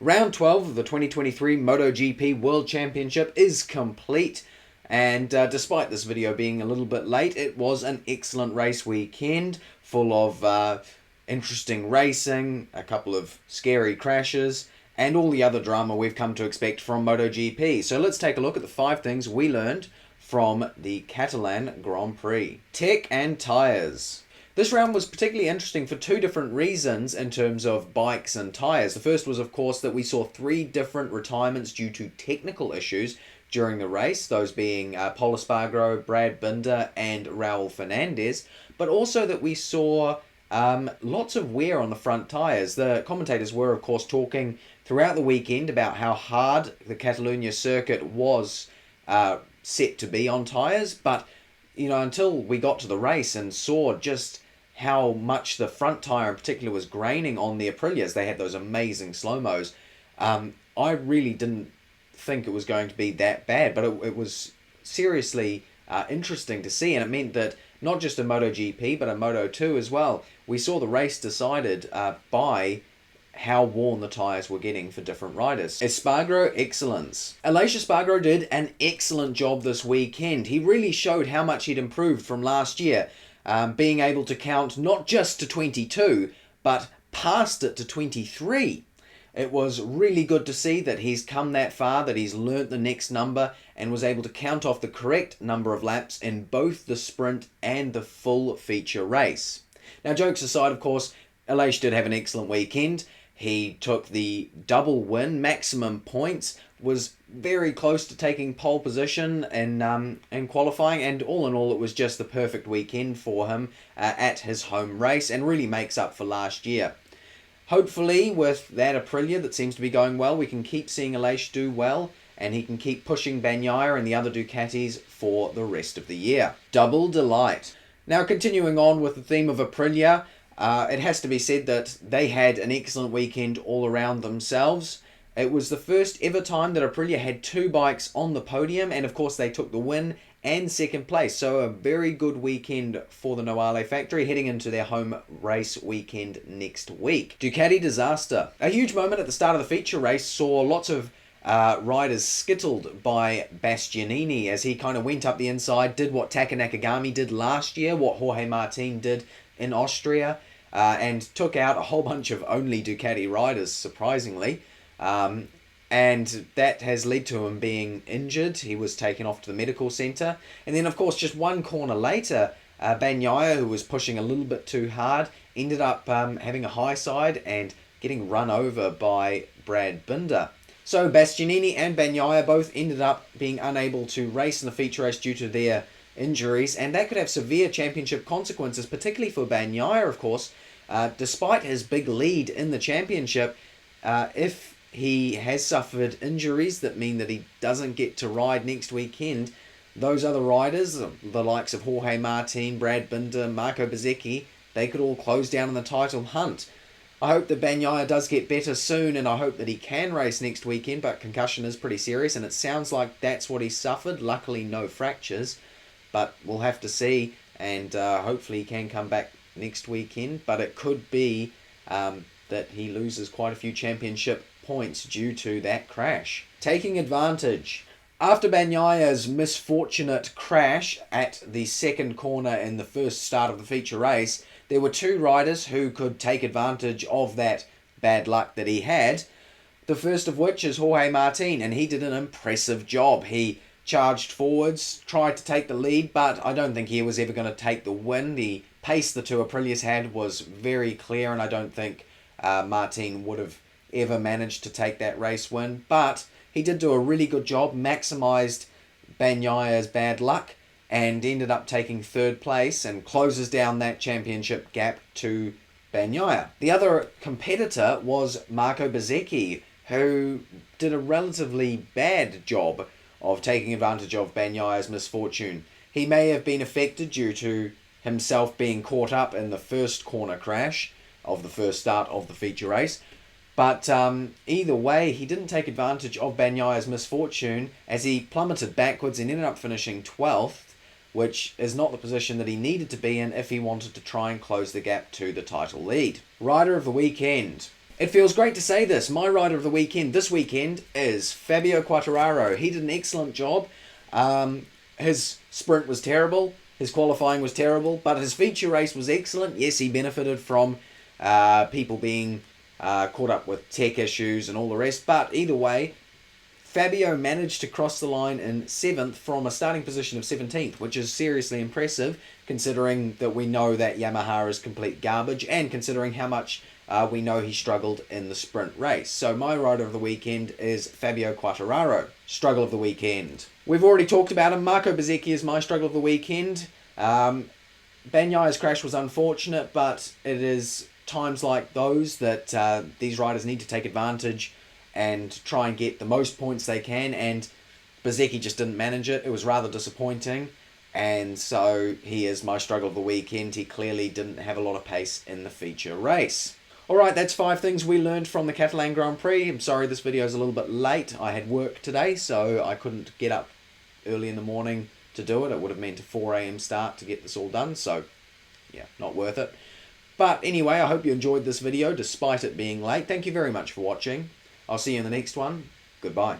Round 12 of the 2023 MotoGP World Championship is complete, and despite this video being a little bit late, it was an excellent race weekend full of interesting racing, a couple of scary crashes, and all the other drama we've come to expect from MotoGP. So let's take a look at the 5 things we learned from the Catalan Grand Prix. Tech and tyres. This round was particularly interesting for 2 different reasons in terms of bikes and tyres. The first was, of course, that we saw 3 different retirements due to technical issues during the race, those being Pol Espargaro, Brad Binder and Raul Fernandez, but also that we saw lots of wear on the front tyres. The commentators were, of course, talking throughout the weekend about how hard the Catalunya circuit was set to be on tyres, but until we got to the race and saw just how much the front tyre in particular was graining on the Aprilias, they had those amazing slow-mos, I really didn't think it was going to be that bad, but it was seriously interesting to see, and it meant that not just in MotoGP, but in Moto2 as well, we saw the race decided by how worn the tyres were getting for different riders. Espargaro excellence. Aleix Espargaro did an excellent job this weekend. He really showed how much he'd improved from last year, being able to count not just to 22, but past it to 23. It was really good to see that he's come that far, that he's learnt the next number, and was able to count off the correct number of laps in both the sprint and the full feature race. Now, jokes aside, of course, Aleix did have an excellent weekend. He took the double win, maximum points, was very close to taking pole position in qualifying, and all in all it was just the perfect weekend for him at his home race, and really makes up for last year. Hopefully with that Aprilia that seems to be going well, we can keep seeing Aleix do well, and he can keep pushing Bagnaia and the other Ducatis for the rest of the year. Double delight. Now, continuing on with the theme of Aprilia, it has to be said that they had an excellent weekend all around themselves. It was the first ever time that Aprilia had 2 bikes on the podium, and of course they took the win and second place. So a very good weekend for the Noale factory heading into their home race weekend next week. Ducati disaster. A huge moment at the start of the feature race saw lots of riders skittled by Bastianini as he kind of went up the inside, did what Taka Nakagami did last year, what Jorge Martin did in Austria, and took out a whole bunch of only Ducati riders, surprisingly. And that has led to him being injured. He was taken off to the medical centre. And then, of course, just one corner later, Bagnaia, who was pushing a little bit too hard, ended up having a high side and getting run over by Brad Binder. So Bastianini and Bagnaia both ended up being unable to race in the feature race due to their injuries, and that could have severe championship consequences, particularly for Bagnaia, of course. Despite his big lead in the championship, if he has suffered injuries that mean that he doesn't get to ride next weekend, those other riders, the likes of Jorge Martin, Brad Binder, Marco Bezzecchi, they could all close down in the title hunt. I hope that Bagnaia does get better soon, and I hope that he can race next weekend, but concussion is pretty serious, and it sounds like that's what he suffered. Luckily, no fractures, but we'll have to see, and hopefully he can come back next weekend, but it could be that he loses quite a few championship points due to that crash. Taking advantage. After Bagnaia's misfortunate crash at the second corner in the first start of the feature race, there were 2 riders who could take advantage of that bad luck that he had. The first of which is Jorge Martin, and he did an impressive job. He charged forwards, tried to take the lead, but I don't think he was ever going to take the win. The pace the 2 Aprilias had was very clear, and I don't think Martin would have ever managed to take that race win, but he did do a really good job, maximised Bagnaia's bad luck, and ended up taking 3rd place and closes down that championship gap to Bagnaia. The other competitor was Marco Bezzecchi, who did a relatively bad job of taking advantage of Bagnaia's misfortune. He may have been affected due to himself being caught up in the first corner crash of the first start of the feature race, but either way, he didn't take advantage of Bagnaia's misfortune as he plummeted backwards and ended up finishing 12th, which is not the position that he needed to be in if he wanted to try and close the gap to the title lead. Rider of the weekend. It feels great to say this. My rider of the weekend this weekend is Fabio Quartararo. He did an excellent job. His sprint was terrible. His qualifying was terrible. But his feature race was excellent. Yes, he benefited from people being caught up with tech issues and all the rest. But either way, Fabio managed to cross the line in 7th from a starting position of 17th, which is seriously impressive considering that we know that Yamaha is complete garbage and considering how much we know he struggled in the sprint race. So my rider of the weekend is Fabio Quartararo. Struggle of the weekend. We've already talked about him. Marco Bezzecchi is my struggle of the weekend. Bagnaya's crash was unfortunate, but it is times like those that these riders need to take advantage and try and get the most points they can, and Bezzecchi just didn't manage it. It was rather disappointing, and so he is my struggle of the weekend. He clearly didn't have a lot of pace in the feature race. Alright, that's 5 things we learned from the Catalan Grand Prix. I'm sorry this video is a little bit late. I had work today, so I couldn't get up early in the morning to do it. It would have meant a 4 AM start to get this all done, so yeah, not worth it. But anyway, I hope you enjoyed this video despite it being late. Thank you very much for watching. I'll see you in the next one. Goodbye.